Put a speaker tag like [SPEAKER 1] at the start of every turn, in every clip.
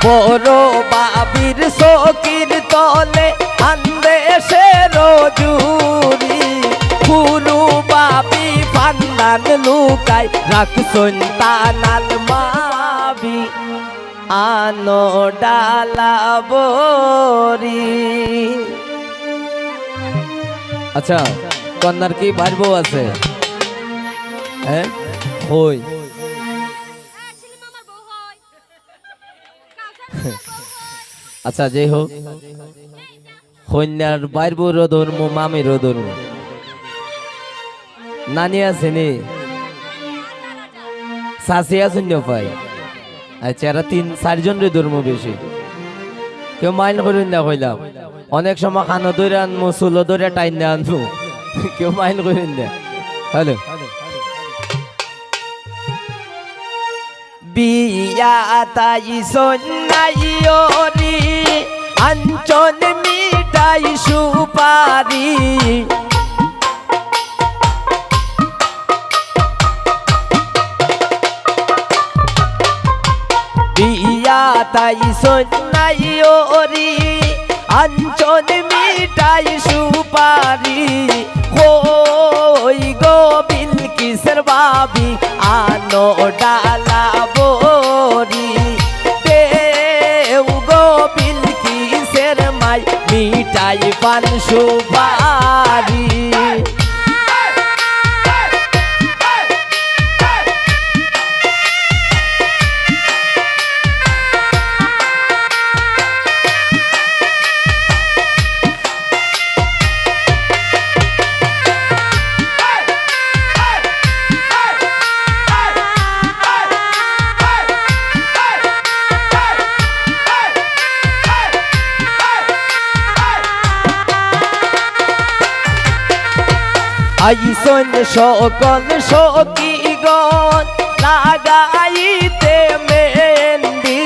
[SPEAKER 1] বড় বাবির সকির তলে আন্দেশে রজুরি পুরু বাবি ফান্নান লুকাই রাখছন তানাল মাবি আনো ডালা বরি। আচ্ছা কন্যার কি ভাই বউ আছে? হ্যাঁ হই আচ্ছা যে হোক কন্যার বাইর বউরও ধর্ম মামিরও ধর্ম নানি আছে নি শাশি আছেন পাই। আচ্ছা এরা 3-4 রে ধর্ম বেশি কেউ মাইন্ড করেন না কইলাম অনেক সময় খানো ধরে আনবো চুলো ধরে টাইন না আনবো কেউ মাইন্ড করেন না। হ্যালো বিয়া তাই সন্নাইরি আঞ্চল মিঠাই সুপারি বিয়া তাই সন্নাইরি আঞ্চল মিঠাই সুপারি হই গো বিলকিসের বাবি আনো ডালা বরি দেও গো বিলকিসের মাই মিঠাই পান সুপারি। আইসন সকল সখীগণ লাগাইতে মেহেন্দি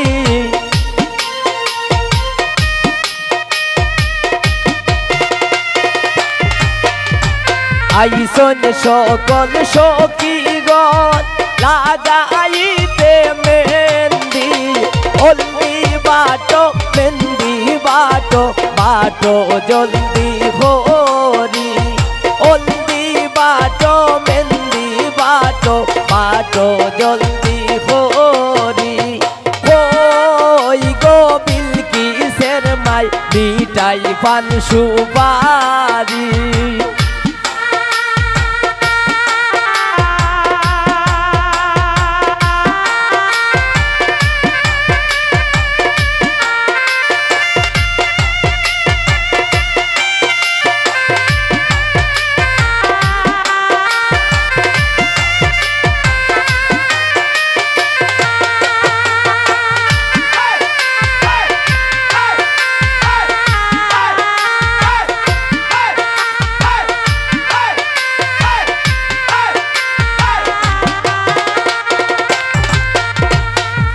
[SPEAKER 1] আইসন সকল সখীগণ লাগাইতে মেহেন্দি হলদি বাটো মেহেন্দি বাটো বাটো জলদি হরি বাটো মেহেন্দি বাটো বাটো জলদি হরি হই গো বিলকিসের মাই মিঠাই পান সুপারি।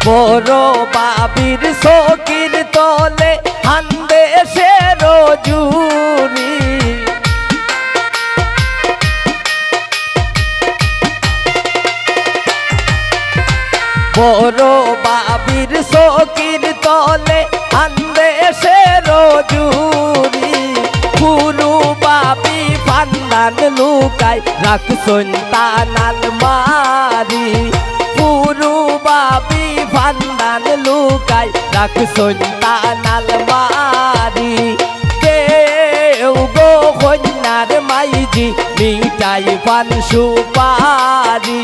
[SPEAKER 1] বড় বাবির সকির তলে আন্দেশে রজুরি বড় বাবির সকির তলে আন্দেশে রজুরি পুরু বাবি ফান্নান লুকাই রাখছন তানাল মারি পুরু বাবি ফান্দান লুকাই রাখছন তানাল মারি দেও গো কন্যার মাইজি মিঠাই পান সুপারি।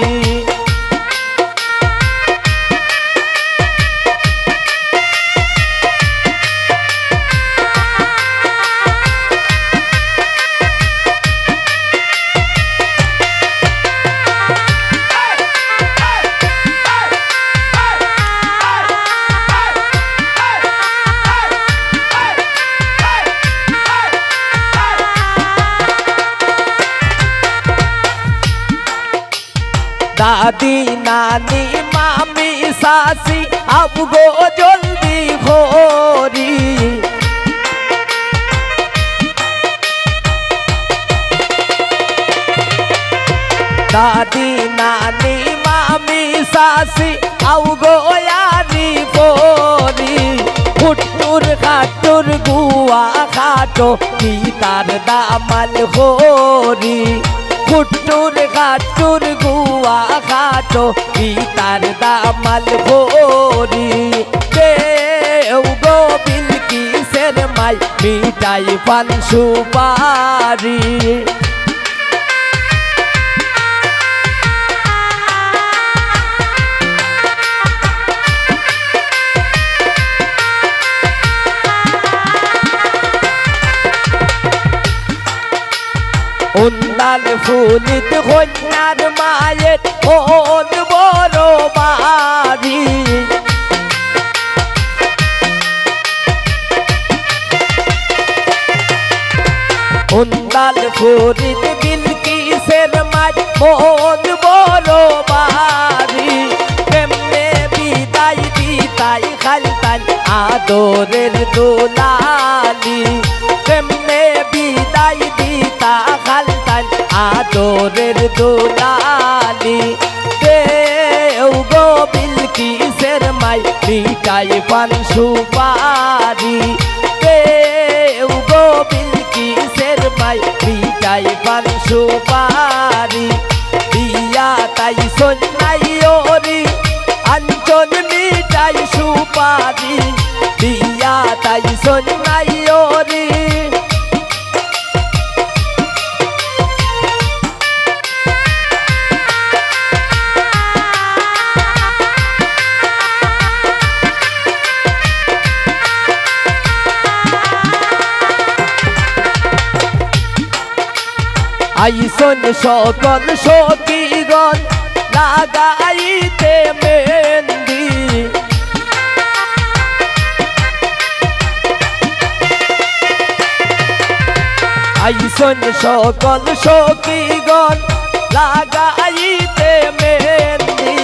[SPEAKER 1] দাদি নানি মামি শাশি আবগো জলদি হরি দাদি নানি মামি শাশি আবগো ইয়ারি পরি খাটো কি তার দামাল হরি কুট্টুর খাট্টুর গুয়া খাটো কি তার দামাল হরি দেও গো বিলকিসের মাই মিঠাই পান সুপারি উন্দাল ফুলিত কন্যার মায়ের মন বড় বাড়ি উন্দাল ফুলিত বিলকিসের মায়ের মন বড় বাড়ি কেমনে বিদায় দিতাই খালতান আদরের দোলালি কেমনে বিদায় দিতা খালতান আদরের দোলালি দেও গো বিলকিসের মাই মিঠাই পান সুপারি দেও গো বিলকিসের মাই মিঠাই পান সুপারি দিয়া তাই সন্ন্যাই ওরি আঞ্চল মিঠাই সুপারি দিয়া তাই সন্ন্যাই ওরি আইসন সকল সখীগণ লাগাইতে মেহেন্দি আইসন সকল সখীগণ লাগাইতে মেহেন্দি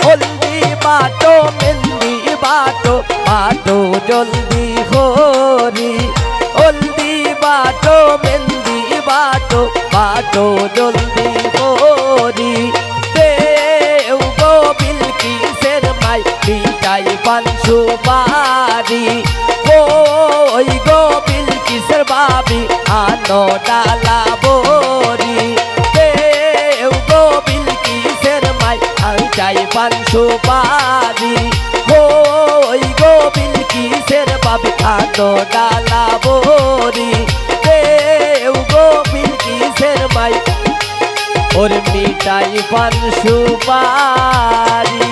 [SPEAKER 1] হলদি বাটো মেহেন্দি বাটো বাটো জলদি হরি হলদি বাটো মেহেন্দি বাটো বাটো জলদি হরি দেও গো বিলকিসের মাই মিঠাই পান সুপারি ওই গো বিলকিসের বাবি আনো ডালা বরি দেও গো বিলকিসের মাই মিঠাই পান সুপারি ওই গো বিলকিসের বাবি আনো ডালা বরি দেও গো বিলকিসের মাই ওর মিঠাই পান সুপারি।